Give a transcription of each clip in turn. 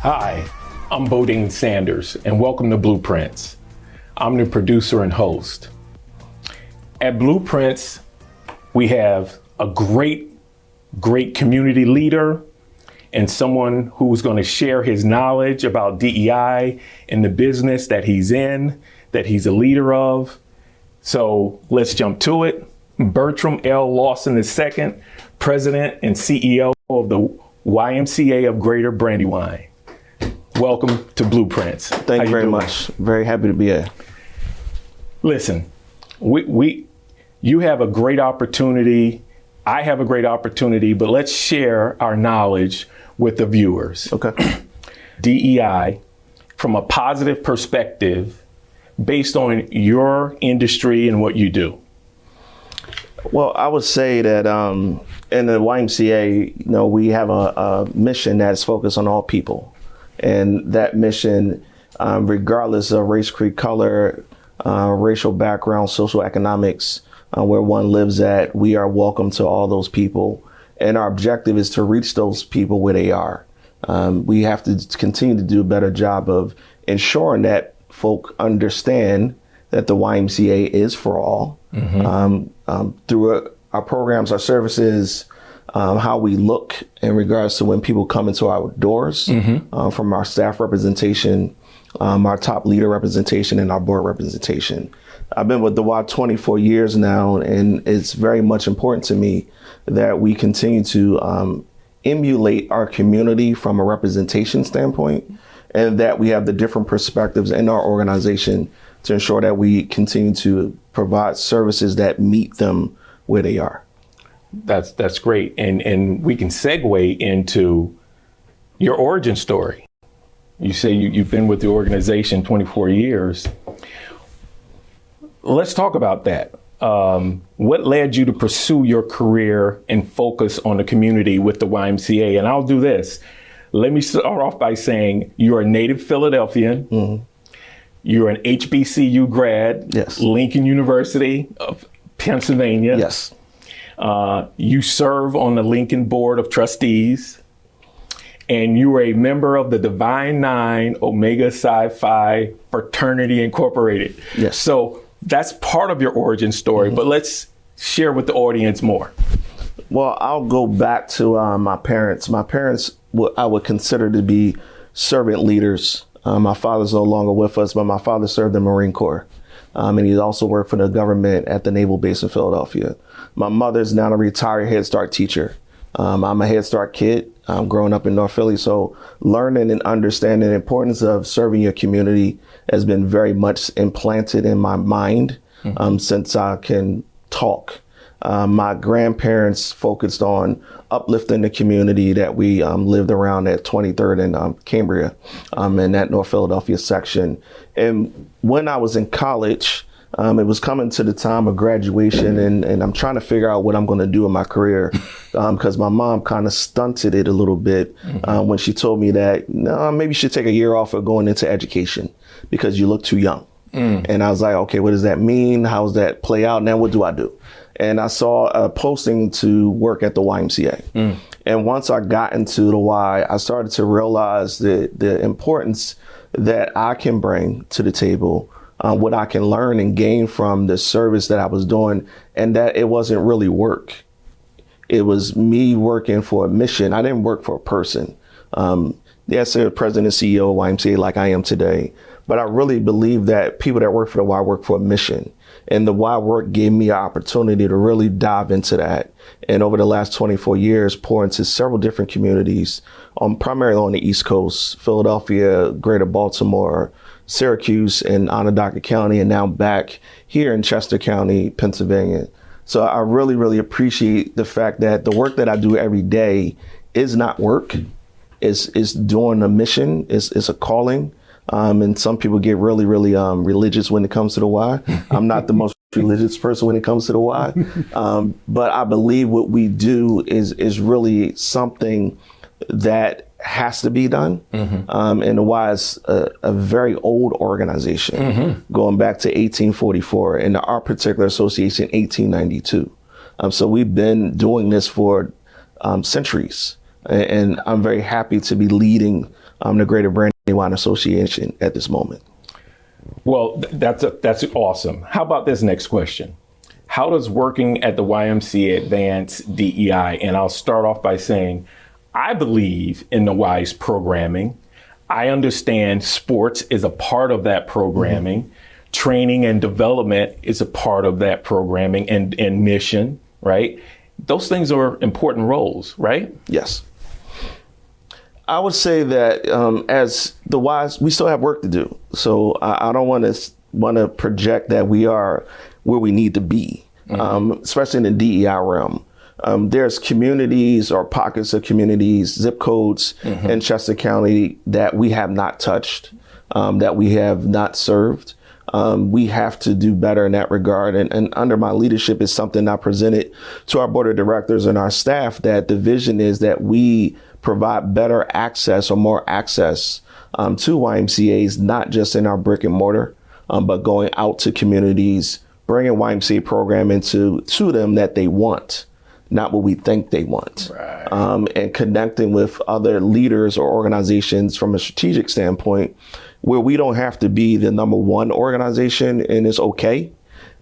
Hi, I'm Bodine Sanders, and welcome to Blueprints. I'm the producer and host. At Blueprints, we have a great community leader and someone who's going to share his knowledge about DEI and the business that he's in, that he's a leader of. So let's jump to it. Bertram L. Lawson II, President and CEO of the YMCA of Greater Brandywine. Welcome to Blueprints. Thank you very much. Very happy to be here. Listen, you have a great opportunity. I have a great opportunity, but let's share our knowledge with the viewers. Okay. DEI from a positive perspective based on your industry and what you do. Well, I would say that in the YMCA, we have a mission that is focused on all people. And that mission, regardless of race, creed, color, racial background, social economics, where one lives at, we are welcome to all those people. And our objective is to reach those people where they are. We have to continue to do a better job of ensuring that folk understand that the YMCA is for all. Mm-hmm. Through our programs, our services, how we look in regards to when people come into our doors, mm-hmm. From our staff representation, our top leader representation, and our board representation. I've been with the Y 24 years now, and it's very much important to me that we continue to emulate our community from a representation standpoint, and that we have the different perspectives in our organization to ensure that we continue to provide services that meet them where they are. That's great. And we can segue into your origin story. You say you've been with the organization 24 years. Let's talk about that. What led you to pursue your career and focus on the community with the YMCA? And I'll do this. Let me start off by saying you're a native Philadelphian. Mm-hmm. You're an HBCU grad. Yes. Lincoln University of Pennsylvania. Yes. You serve on the Lincoln Board of Trustees, and you were a member of the Divine Nine Omega Psi Phi Fraternity Incorporated. Yes. So that's part of your origin story, mm-hmm. but let's share with the audience more. Well, I'll go back to my parents. My parents, I would consider to be servant leaders. My father's no longer with us, but my father served in the Marine Corps. And he also worked for the government at the Naval Base in Philadelphia. My mother's now a retired Head Start teacher. I'm a Head Start kid. I'm growing up in North Philly. So learning and understanding the importance of serving your community has been very much implanted in my mind, mm-hmm. Since I can talk. My grandparents focused on uplifting the community that we lived around at 23rd and Cambria, in that North Philadelphia section. And when I was in college, it was coming to the time of graduation, and I'm trying to figure out what I'm going to do in my career, because my mom kind of stunted it a little bit, mm-hmm. When she told me that, no, maybe you should take a year off of going into education because you look too young. Mm. And I was like, okay, what does that mean? How does that play out? Now what do I do? And I saw a posting to work at the YMCA. Mm. And once I got into the Y, I started to realize the importance that I can bring to the table, what I can learn and gain from the service that I was doing, and that it wasn't really work. It was me working for a mission. I didn't work for a person. Yes, I'm president and CEO of YMCA like I am today, but I really believe that people that work for the Y work for a mission. And the Y work gave me an opportunity to really dive into that. And over the last 24 years, pour into several different communities, primarily on the East Coast, Philadelphia, Greater Baltimore, Syracuse, and Onondaga County, and now back here in Chester County, Pennsylvania. So I really, really appreciate the fact that the work that I do every day is not work. It's doing a mission. It's a calling. And some people get really, really religious when it comes to the Y. I'm not the most religious person when it comes to the Y. But I believe what we do is really something that has to be done. Mm-hmm. And the Y is a very old organization, mm-hmm. going back to 1844, and our particular association, 1892. So we've been doing this for centuries. And I'm very happy to be leading the Greater Brandywine Association at this moment. Well, that's awesome. How about this next question? How does working at the YMCA advance DEI? And I'll start off by saying, I believe in the WISE programming. I understand sports is a part of that programming. Mm-hmm. Training and development is a part of that programming and mission, right? Those things are important roles, right? Yes. I would say that as the WISE, we still have work to do. So I don't want to project that we are where we need to be, mm-hmm. Especially in the DEI realm. There's communities or pockets of communities, zip codes mm-hmm. in Chester County that we have not touched, that we have not served. We have to do better in that regard. And under my leadership is something I presented to our board of directors and our staff, that the vision is that we provide better access or more access to YMCAs, not just in our brick and mortar, but going out to communities, bringing YMCA programming to them that they want, not what we think they want, right. And connecting with other leaders or organizations from a strategic standpoint, where we don't have to be the number one organization and it's okay.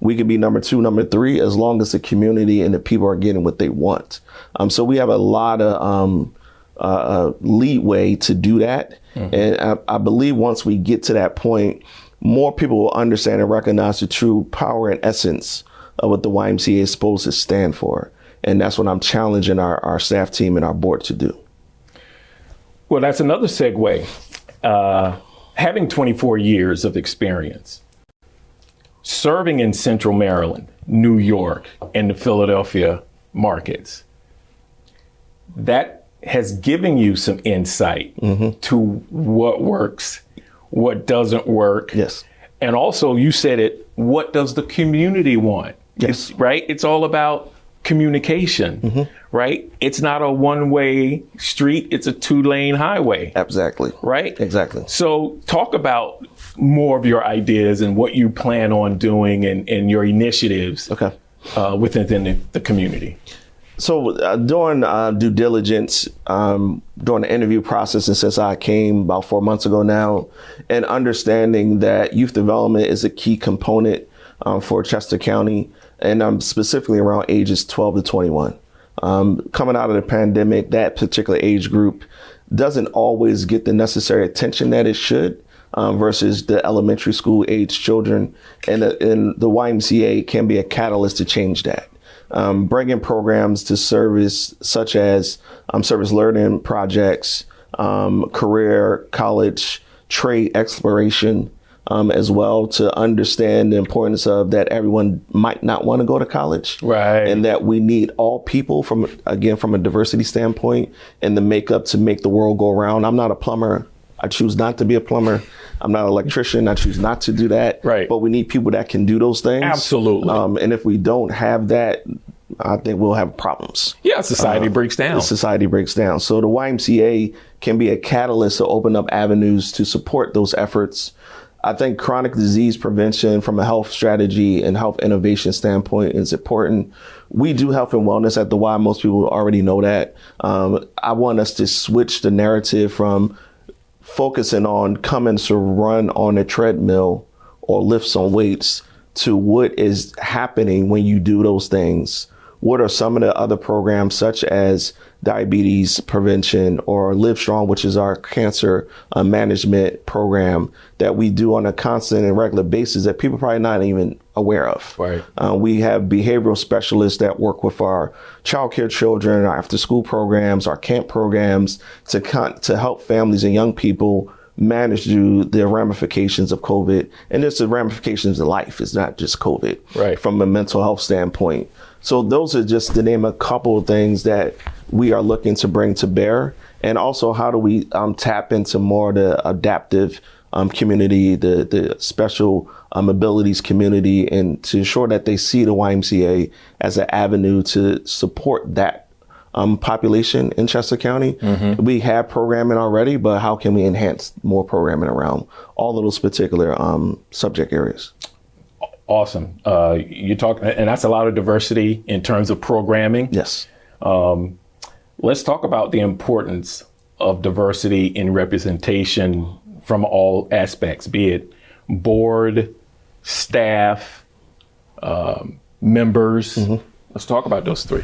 We can be number two, number three, as long as the community and the people are getting what they want. So we have a lot of leeway to do that. Mm-hmm. And I believe once we get to that point, more people will understand and recognize the true power and essence of what the YMCA is supposed to stand for. And that's what I'm challenging our staff team and our board to do. Well, that's another segue. Having 24 years of experience, serving in Central Maryland, New York, and the Philadelphia markets, that has given you some insight mm-hmm. to what works, what doesn't work. Yes. And also, you said it, what does the community want? Yes. Right? It's all about communication, mm-hmm. right? It's not a one-way street, it's a two-lane highway. Exactly. Right? Exactly. So talk about more of your ideas and what you plan on doing and your initiatives okay. Within the community. So during due diligence, during the interview process, and since I came about 4 months ago now, and understanding that youth development is a key component for Chester County, and specifically around ages 12 to 21. Coming out of the pandemic, that particular age group doesn't always get the necessary attention that it should versus the elementary school age children. And the YMCA can be a catalyst to change that. Bringing programs to service such as service learning projects, career, college, trade exploration, as well, to understand the importance of that everyone might not want to go to college. Right. And that we need all people from a diversity standpoint and the makeup to make the world go around. I'm not a plumber. I choose not to be a plumber. I'm not an electrician. I choose not to do that. Right. But we need people that can do those things. Absolutely. And if we don't have that, I think we'll have problems. Yeah, society breaks down. Society breaks down. So the YMCA can be a catalyst to open up avenues to support those efforts. I think chronic disease prevention from a health strategy and health innovation standpoint is important. We do health and wellness at the Y. Most people already know that. I want us to switch the narrative from focusing on coming to run on a treadmill or lift some weights to what is happening when you do those things. What are some of the other programs such as diabetes prevention or Live Strong, which is our cancer management program that we do on a constant and regular basis that people probably not even aware of. Right. We have behavioral specialists that work with our childcare children, our after school programs, our camp programs to help families and young people manage through the ramifications of COVID and just the ramifications of life. It's not just COVID, right, from a mental health standpoint. So those are just to name a couple of things that we are looking to bring to bear. And also, how do we tap into more the adaptive community, the special abilities community, and to ensure that they see the YMCA as an avenue to support that population in Chester County. Mm-hmm. We have programming already, but how can we enhance more programming around all of those particular subject areas? Awesome. You talk, and that's a lot of diversity in terms of programming. Yes. Let's talk about the importance of diversity in representation from all aspects, be it board, staff, members. Let's talk about those three.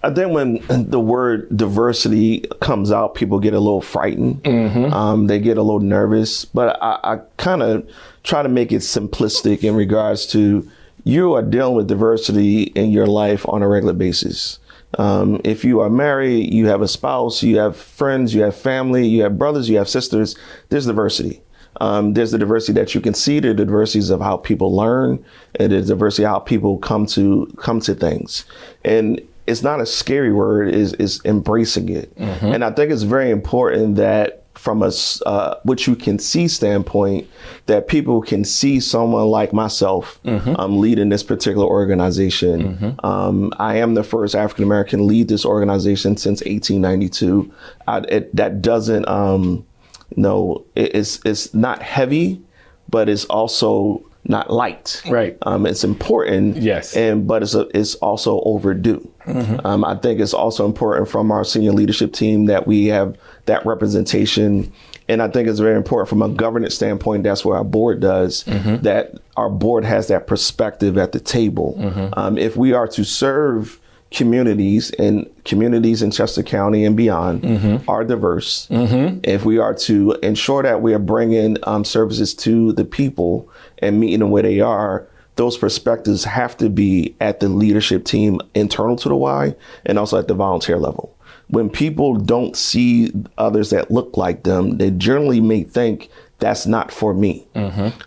I think when the word diversity comes out, people get a little frightened. They get a little nervous, but I kind of try to make it simplistic in regards to you are dealing with diversity in your life on a regular basis. If you are married, you have a spouse, you have friends, you have family, you have brothers, you have sisters, there's diversity. There's the diversity that you can see, the diversities of how people learn, and the diversity of how people come to things. And it's not a scary word, is embracing it. And I think it's very important that from a what you can see standpoint, that people can see someone like myself leading this particular organization. I am the first African American to lead this organization since 1892. That doesn't, it's not heavy, but it's also not light. Right. It's important. Yes. But it's also overdue. I think it's also important from our senior leadership team that we have that representation. And I think it's very important from a governance standpoint. That's where our board does, that our board has that perspective at the table. If we are to serve communities in Chester County and beyond are diverse. If we are to ensure that we are bringing services to the people and meeting them where they are, those perspectives have to be at the leadership team internal to the Y and also at the volunteer level. When people don't see others that look like them, they generally may think that's not for me.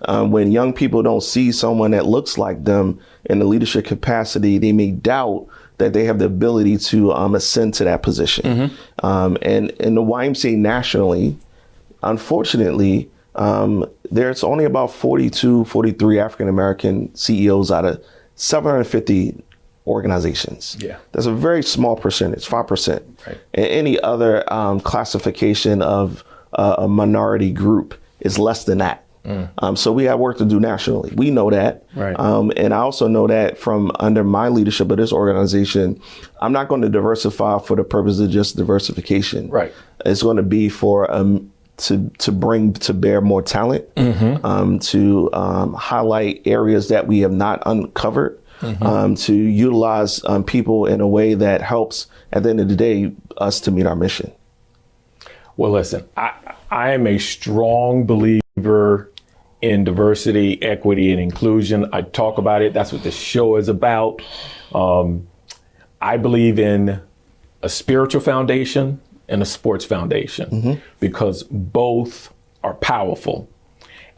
When young people don't see someone that looks like them in the leadership capacity, they may doubt that they have the ability to ascend to that position. And in the YMCA nationally, unfortunately, there's only about 42, 43 African-American CEOs out of 750 organizations. Yeah. That's a very small percentage, 5%. Right. And any other classification of a minority group is less than that. So we have work to do nationally. We know that. Right. And I also know that from under my leadership of this organization, I'm not going to diversify for the purpose of just diversification. Right. It's going to be for to bring to bear more talent, to highlight areas that we have not uncovered, to utilize people in a way that helps, at the end of the day, us to meet our mission. Well, listen, I am a strong believer in diversity, equity, and inclusion. I talk about it. That's what the show is about. I believe in a spiritual foundation and a sports foundation because both are powerful.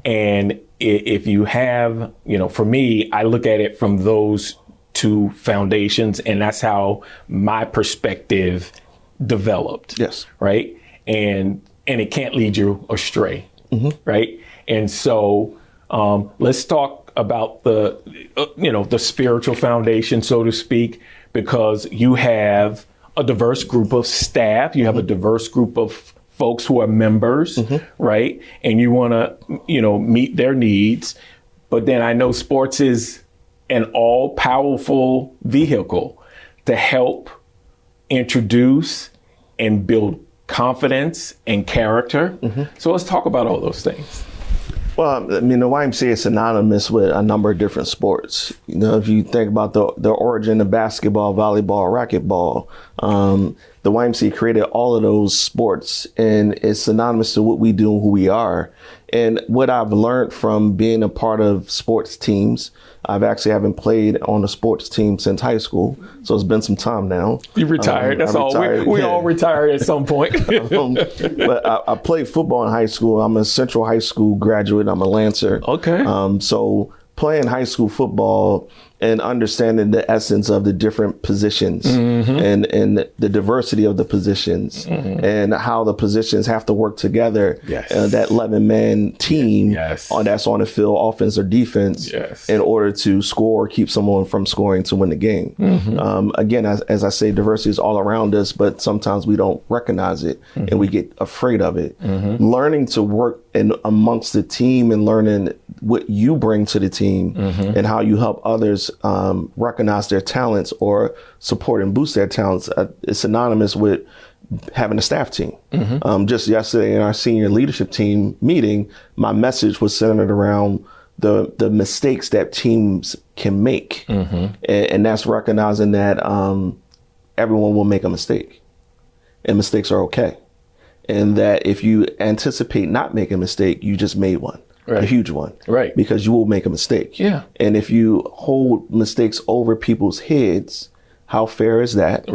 And if you have, for me, I look at it from those two foundations, and that's how my perspective developed. Yes. Right. And it can't lead you astray. Right. And so let's talk about the spiritual foundation, so to speak, because you have a diverse group of staff, you have a diverse group of folks who are members, right? And you want to, meet their needs. But then I know sports is an all-powerful vehicle to help introduce and build confidence and character. So let's talk about all those things. Well, I mean, the YMCA is synonymous with a number of different sports. If you think about the origin of basketball, volleyball, racquetball, the YMCA created all of those sports, and it's synonymous to what we do and who we are. And what I've learned from being a part of sports teams, I've actually haven't played on a sports team since high school, so it's been some time now. You retired, that's all. We all retired at some point. But I played football in high school. I'm a Central High School graduate. I'm a Lancer. Okay. So playing high school football and understanding the essence of the different positions and the diversity of the positions and how the positions have to work together. Yes. That 11-man team that's on the field, offense or defense, in order to score or keep someone from scoring to win the game. Again, as I say, diversity is all around us, but sometimes we don't recognize it and we get afraid of it. Learning to work amongst the team and learning what you bring to the team and how you help others recognize their talents or support and boost their talents is synonymous with having a staff team. Just yesterday in our senior leadership team meeting, my message was centered around the mistakes that teams can make. And that's recognizing that everyone will make a mistake and mistakes are okay. And that if you anticipate not making a mistake, you just made one, a huge one, because you will make a mistake. And if you hold mistakes over people's heads, how fair is that?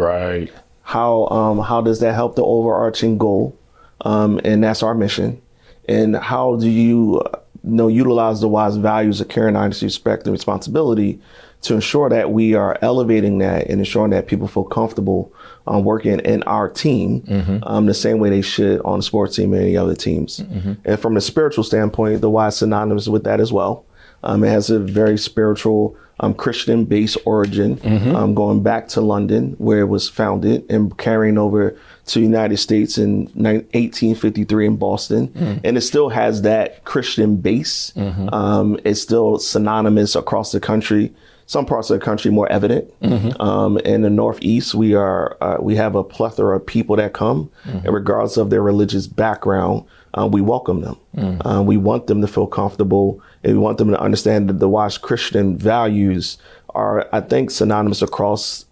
How does that help the overarching goal? And that's our mission. And how do you utilize the wise values of care and honesty, respect, and responsibility to ensure that we are elevating that and ensuring that people feel comfortable working in our team the same way they should on the sports team and any other teams. And from the spiritual standpoint, the Y is synonymous with that as well. It has a very spiritual Christian-based origin, going back to London, where it was founded, and carrying over to the United States in 1853 in Boston. And it still has that Christian base. It's still synonymous across the country. Some parts of the country more evident. In the Northeast, we have a plethora of people that come, and regardless of their religious background, we welcome them. We want them to feel comfortable, and we want them to understand that the Wise Christian values are, I think, synonymous across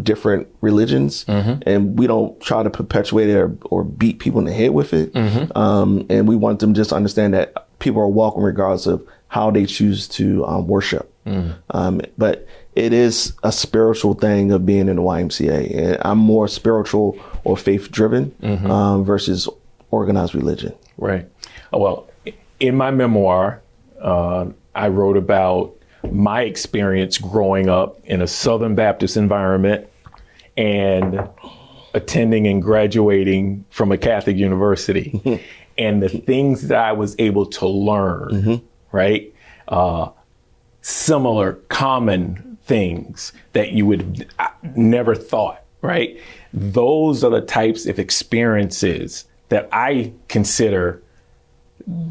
different religions, and we don't try to perpetuate it or beat people in the head with it. And we want them just to understand that people are welcome regardless of how they choose to worship. But it is a spiritual thing of being in the YMCA. And I'm more spiritual or faith driven versus organized religion. Well, in my memoir, I wrote about my experience growing up in a Southern Baptist environment and attending and graduating from a Catholic university and the things that I was able to learn, similar, common things that you would never thought, Those are the types of experiences that I consider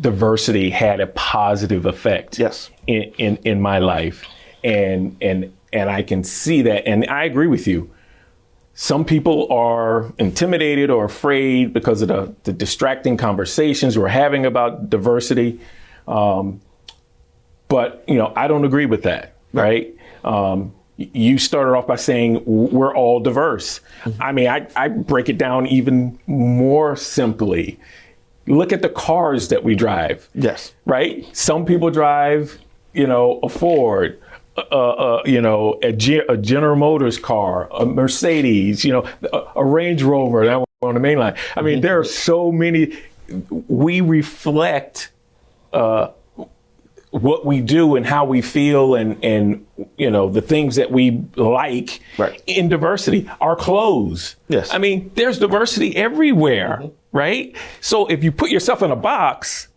diversity had a positive effect in my life. And I can see that. And I agree with you. Some people are intimidated or afraid because of the distracting conversations we're having about diversity. But, I don't agree with that, right? You started off by saying we're all diverse. I mean, I break it down even more simply. Look at the cars that we drive. Right? Some people drive, a Ford, a General Motors car, a Mercedes, a Range Rover, that one on the main line. I mean, there are so many. We reflect what we do and how we feel and the things that we like in diversity. Our clothes. I mean, there's diversity everywhere, right? So if you put yourself in a box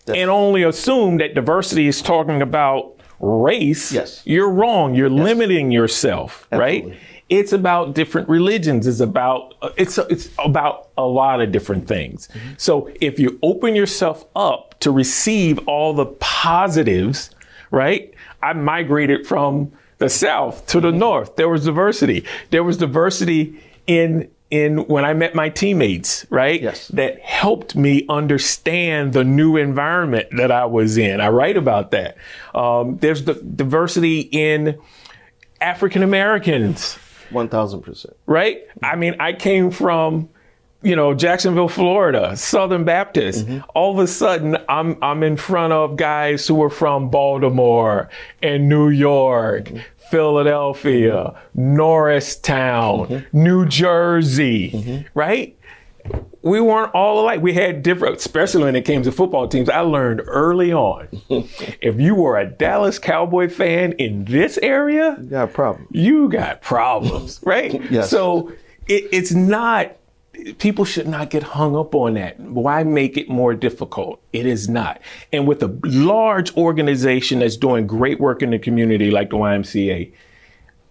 and only assume that diversity is talking about race, you're wrong. You're limiting yourself, right? It's about different religions. It's about a lot of different things. So if you open yourself up to receive all the positives, right? I migrated from the South to the North. There was diversity. There was diversity in when I met my teammates, right? That helped me understand the new environment that I was in. I write about that. There's the diversity in African Americans. 1,000%. Right? I mean, I came from, Jacksonville, Florida, Southern Baptist. All of a sudden, I'm in front of guys who were from Baltimore and New York, Philadelphia, Norristown, New Jersey, right? We weren't all alike. We had different, especially when it came to football teams. I learned early on, if you were a Dallas Cowboy fan in this area, you got a problem. You got problems, right? So it's not, people should not get hung up on that. Why make it more difficult? It is not. And with a large organization that's doing great work in the community like the YMCA,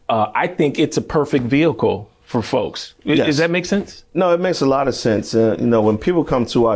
I think it's a perfect vehicle for folks. Does that make sense? No, it makes a lot of sense. When people come through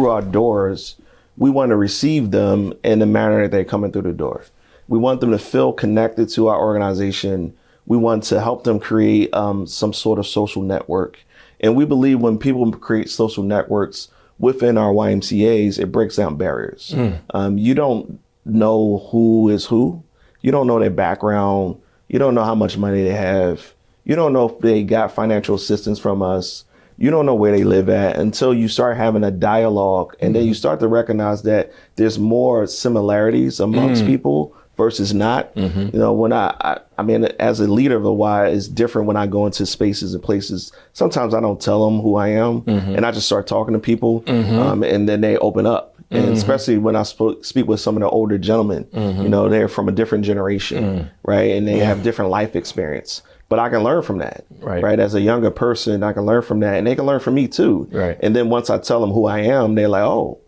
our doors, we want to receive them in the manner that they're coming through the door. We want them to feel connected to our organization. We want to help them create some sort of social network. And we believe when people create social networks within our YMCAs, it breaks down barriers. You don't know who is who. You don't know their background. You don't know how much money they have. You don't know if they got financial assistance from us. You don't know where they live at until you start having a dialogue. And then you start to recognize that there's more similarities amongst people versus not. You know, when I mean, as a leader of the Y, it's different when I go into spaces and places. Sometimes I don't tell them who I am and I just start talking to people and then they open up. And especially when I speak with some of the older gentlemen, you know, they're from a different generation, right? And they have different life experience. But I can learn from that, right? As a younger person, I can learn from that, and they can learn from me too. And then once I tell them who I am, they're like, "Oh,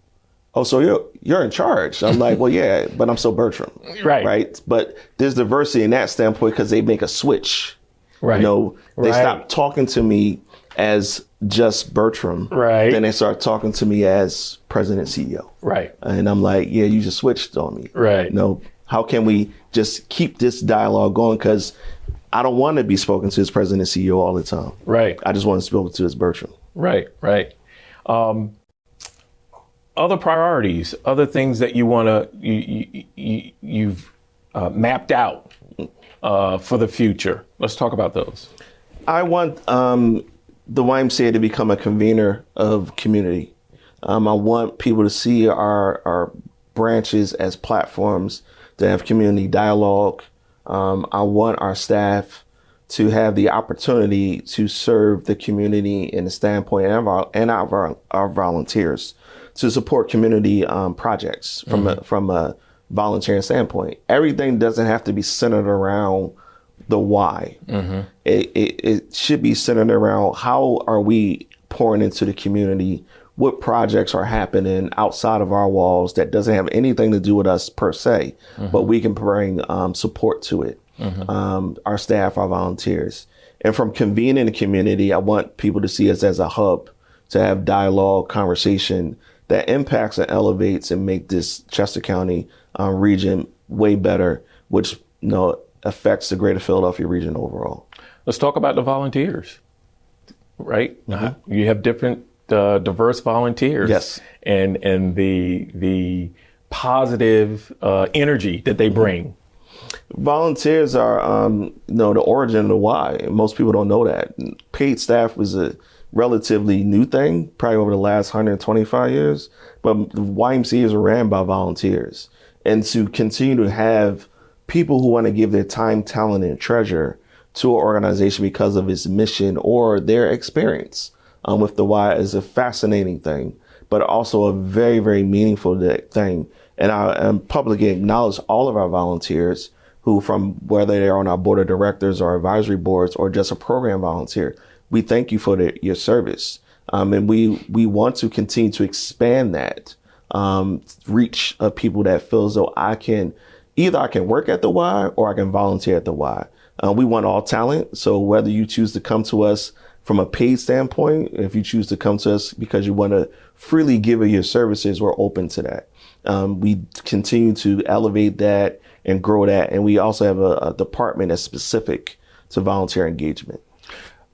so you're in charge." I'm like, "Well, yeah, but I'm still Bertram, right?" But there's diversity in that standpoint because they make a switch. You know, they stop talking to me as just Bertram. Then they start talking to me as president, CEO. And I'm like, "Yeah, you just switched on me." You know, how can we just keep this dialogue going? Because I don't want to be spoken to as president and CEO all the time. I just want to be spoken to as Bertram. Other priorities, other things that you want to, you've mapped out for the future. Let's talk about those. I want the YMCA to become a convener of community. I want people to see our branches as platforms to have community dialogue. I want our staff to have the opportunity to serve the community in the standpoint and our volunteers to support community projects from a volunteering standpoint. Everything doesn't have to be centered around the why. It should be centered around how are we pouring into the community, what projects are happening outside of our walls that doesn't have anything to do with us per se, but we can bring support to it. Our staff, our volunteers. And from convening the community, I want people to see us as a hub to have dialogue, conversation that impacts and elevates and make this Chester County region way better, which affects the greater Philadelphia region overall. Let's talk about the volunteers, right? You have different diverse volunteers, and the positive energy that they bring. Volunteers are, the origin of the Y. Most people don't know that. Paid staff was a relatively new thing, probably over the last 125 years. But the YMCAs are ran by volunteers, and to continue to have people who want to give their time, talent, and treasure to an organization because of its mission or their experience with the Y is a fascinating thing, but also a very, very meaningful thing. And I publicly acknowledge all of our volunteers who, from whether they're on our board of directors or advisory boards or just a program volunteer, we thank you for your service. And we want to continue to expand that reach of people that feel as though I can work at the Y or I can volunteer at the Y. We want all talent. So whether you choose to come to us from a paid standpoint, if you choose to come to us because you want to freely give of your services, we're open to that. We continue to elevate that and grow that. And we also have a department that's specific to volunteer engagement.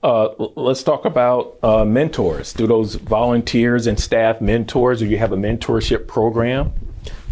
Let's talk about mentors. Do those volunteers and staff mentors, or you have a mentorship program?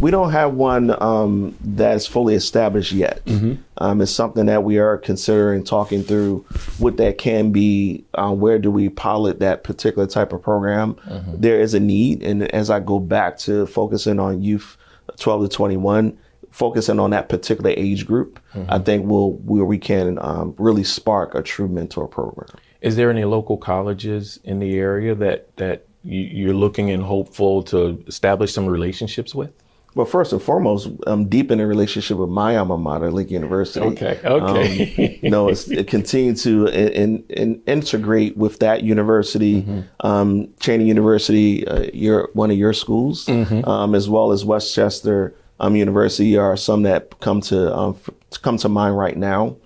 We don't have one that's fully established yet. It's something that we are considering talking through what that can be. Where do we pilot that particular type of program? There is a need. And as I go back to focusing on youth 12 to 21, focusing on that particular age group, I think where we can really spark a true mentor program. Is there any local colleges in the area that you're looking and hopeful to establish some relationships with? Well, first and foremost, I'm deep in a relationship with my alma mater, Lincoln University. Okay. It continue to integrate with that university, Cheney University, one of your schools, as well as Westchester University are some that come to mind right now.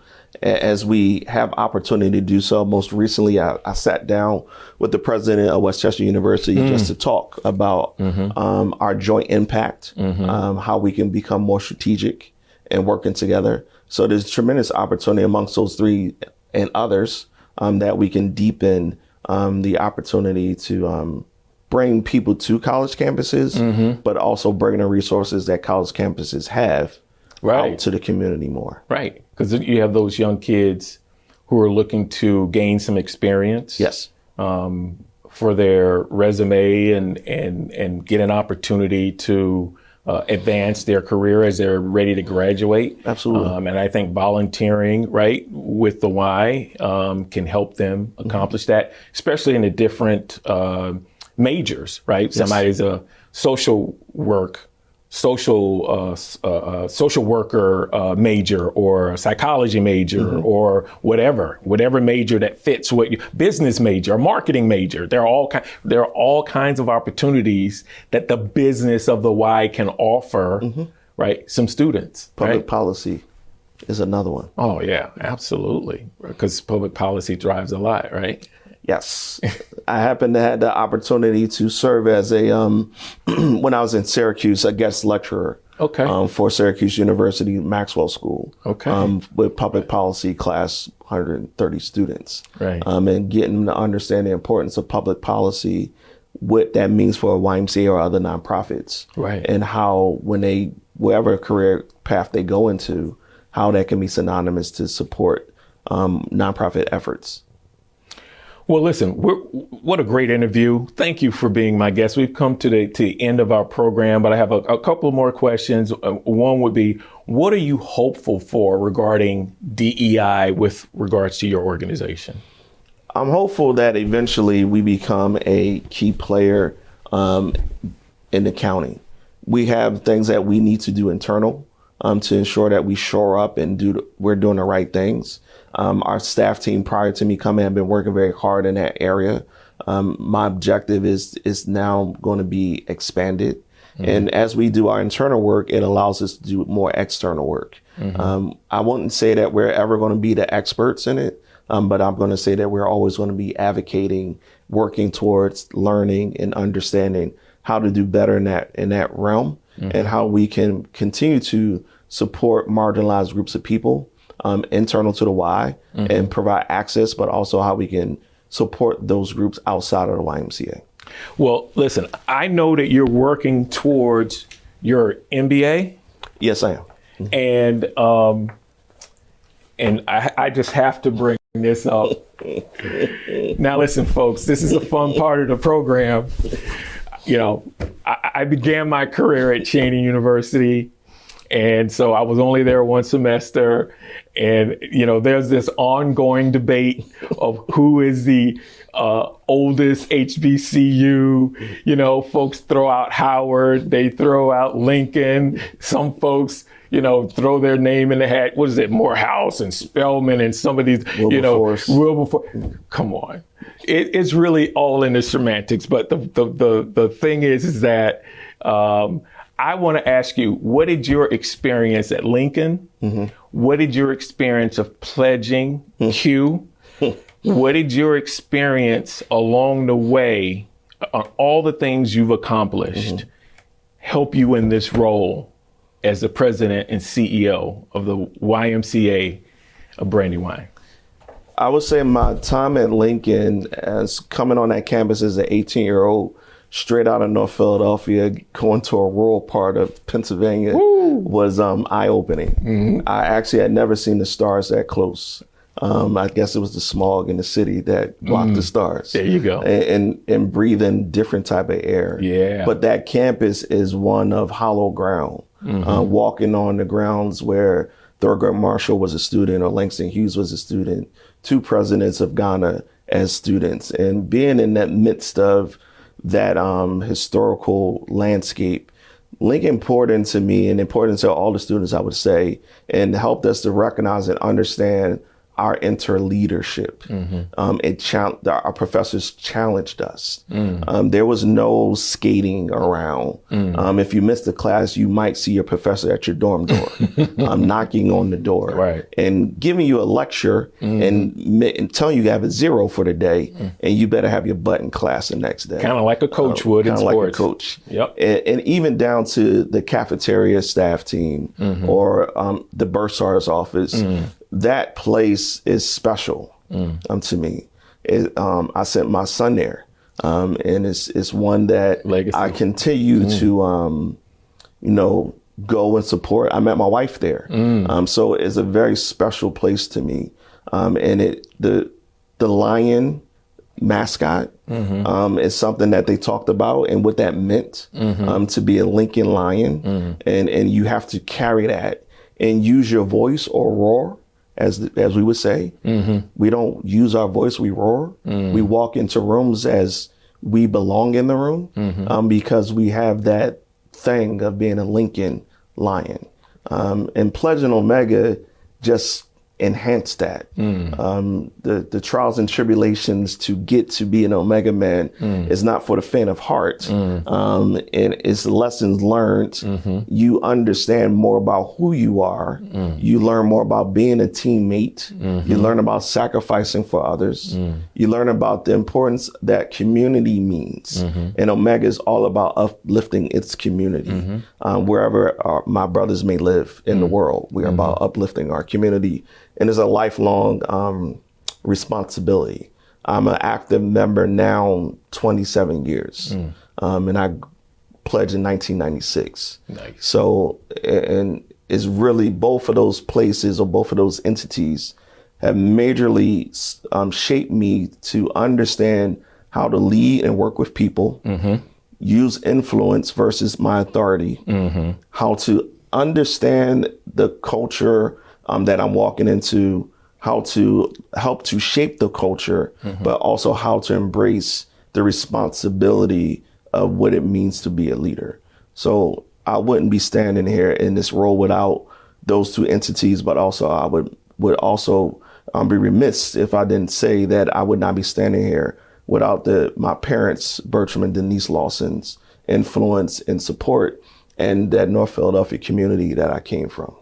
As we have opportunity to do so. Most recently, I sat down with the president of Westchester University just to talk about our joint impact, how we can become more strategic and working together. So there's tremendous opportunity amongst those three and others that we can deepen the opportunity to bring people to college campuses, but also bring the resources that college campuses have out to the community more. Right, because you have those young kids who are looking to gain some experience. Yes. For their resume and get an opportunity to advance their career as they're ready to graduate. Absolutely. And I think volunteering, right, with the Y can help them accomplish that, especially in the different majors, right? Yes. Somebody's a social worker major, or a psychology major, or whatever major that fits what you, business major, or marketing major. There are all kinds of opportunities that the business of the Y can offer, right? Some students. Public policy is another one. Oh yeah, absolutely. Because public policy drives a lot, right? Yes. I happened to have the opportunity to serve as a, when I was in Syracuse, a guest lecturer for Syracuse University Maxwell School with public policy class, 130 students. Right. And getting to understand the importance of public policy, what that means for a YMCA or other nonprofits. Right. And how when whatever career path they go into, how that can be synonymous to support nonprofit efforts. Well, listen, what a great interview. Thank you for being my guest. We've come to the end of our program, but I have a couple more questions. One would be, what are you hopeful for regarding DEI with regards to your organization? I'm hopeful that eventually we become a key player in the county. We have things that we need to do internal to ensure that we shore up and we're doing the right things. Our staff team prior to me coming have been working very hard in that area. My objective is now going to be expanded. And as we do our internal work, it allows us to do more external work. I wouldn't say that we're ever going to be the experts in it, but I'm going to say that we're always going to be advocating, working towards learning and understanding how to do better in that realm, and how we can continue to support marginalized groups of people internal to the Y and provide access, but also how we can support those groups outside of the YMCA. Well, listen, I know that you're working towards your MBA. Yes, I am. And I just have to bring this up. Now, listen, folks, this is a fun part of the program. You know, I began my career at Cheyney University. And so I was only there one semester. And, you know, there's this ongoing debate of who is the oldest HBCU. You know, folks throw out Howard, they throw out Lincoln. Some folks, you know, throw their name in the hat. What is it? Morehouse and Spelman and some of these, Wilberforce. Come on. It's really all in the semantics. But the thing is that I want to ask you, what did your experience at Lincoln? What did your experience of pledging Q? What did your experience along the way on all the things you've accomplished help you in this role as the president and CEO of the YMCA of Brandywine? I would say my time at Lincoln, as coming on that campus as an 18-year-old, straight out of North Philadelphia, going to a rural part of Pennsylvania, was eye-opening. I actually had never seen the stars that close. I guess it was the smog in the city that blocked the stars. There you go. And breathing different type of air. Yeah. But that campus is one of hollow ground. Walking on the grounds where Thurgood Marshall was a student or Langston Hughes was a student, two presidents of Ghana as students, and being in that midst of that historical landscape, Lincoln poured into me and poured into all the students, I would say, and helped us to recognize and understand our interleadership. Our professors challenged us. There was no skating around. If you missed a class, you might see your professor at your dorm door, knocking on the door and giving you a lecture and telling you have a 0 for the day, and you better have your butt in class the next day. Kind of like a coach would in sports. Like a coach. Yep. And even down to the cafeteria staff team or the bursar's office. That place is special to me. I sent my son there. And it's one that Legacy. I continue to, go and support. I met my wife there. So it's a very special place to me. And the lion mascot is something that they talked about and what that meant to be a Lincoln lion. And you have to carry that and use your voice or roar, as we would say. We don't use our voice, we roar. We walk into rooms as we belong in the room because we have that thing of being a Lincoln lion. And Pledge and Omega just enhance that. The trials and tribulations to get to be an Omega man is not for the faint of heart. And it's lessons learned. You understand more about who you are. You learn more about being a teammate. You learn about sacrificing for others. You learn about the importance that community means. And Omega is all about uplifting its community. Wherever my brothers may live in the world, we are about uplifting our community. And it's a lifelong responsibility. I'm an active member now 27 years. And I pledged in 1996. Nice. So, and it's really both of those places or both of those entities have majorly shaped me to understand how to lead and work with people, use influence versus my authority, how to understand the culture that I'm walking into, how to help to shape the culture, but also how to embrace the responsibility of what it means to be a leader. So I wouldn't be standing here in this role without those two entities, but also I would also be remiss if I didn't say that I would not be standing here without my parents, Bertram and Denise Lawson's influence and support and that North Philadelphia community that I came from.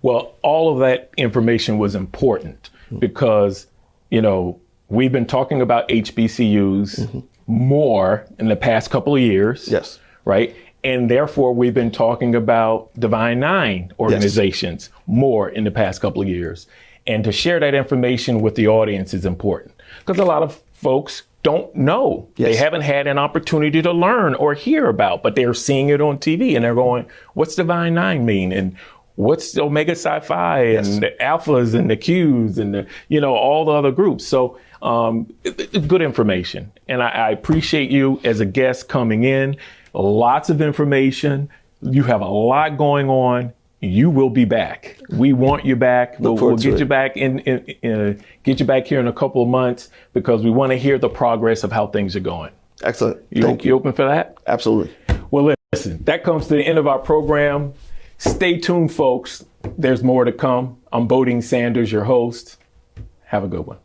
Well, all of that information was important because, we've been talking about HBCUs more in the past couple of years. Yes. Right. And therefore, we've been talking about Divine Nine organizations more in the past couple of years. And to share that information with the audience is important because a lot of folks don't know. Yes. They haven't had an opportunity to learn or hear about, but they're seeing it on TV and they're going, what's Divine Nine mean? And what's Omega Psi-Phi and the Alphas and the Qs and all the other groups. So good information. And I appreciate you as a guest coming in. Lots of information. You have a lot going on. You will be back. We want you back. We'll get you back get you back here in a couple of months because we want to hear the progress of how things are going. Excellent. Thank you. You open for that? Absolutely. Well, listen, that comes to the end of our program. Stay tuned, folks. There's more to come. I'm Bodine Sanders, your host. Have a good one.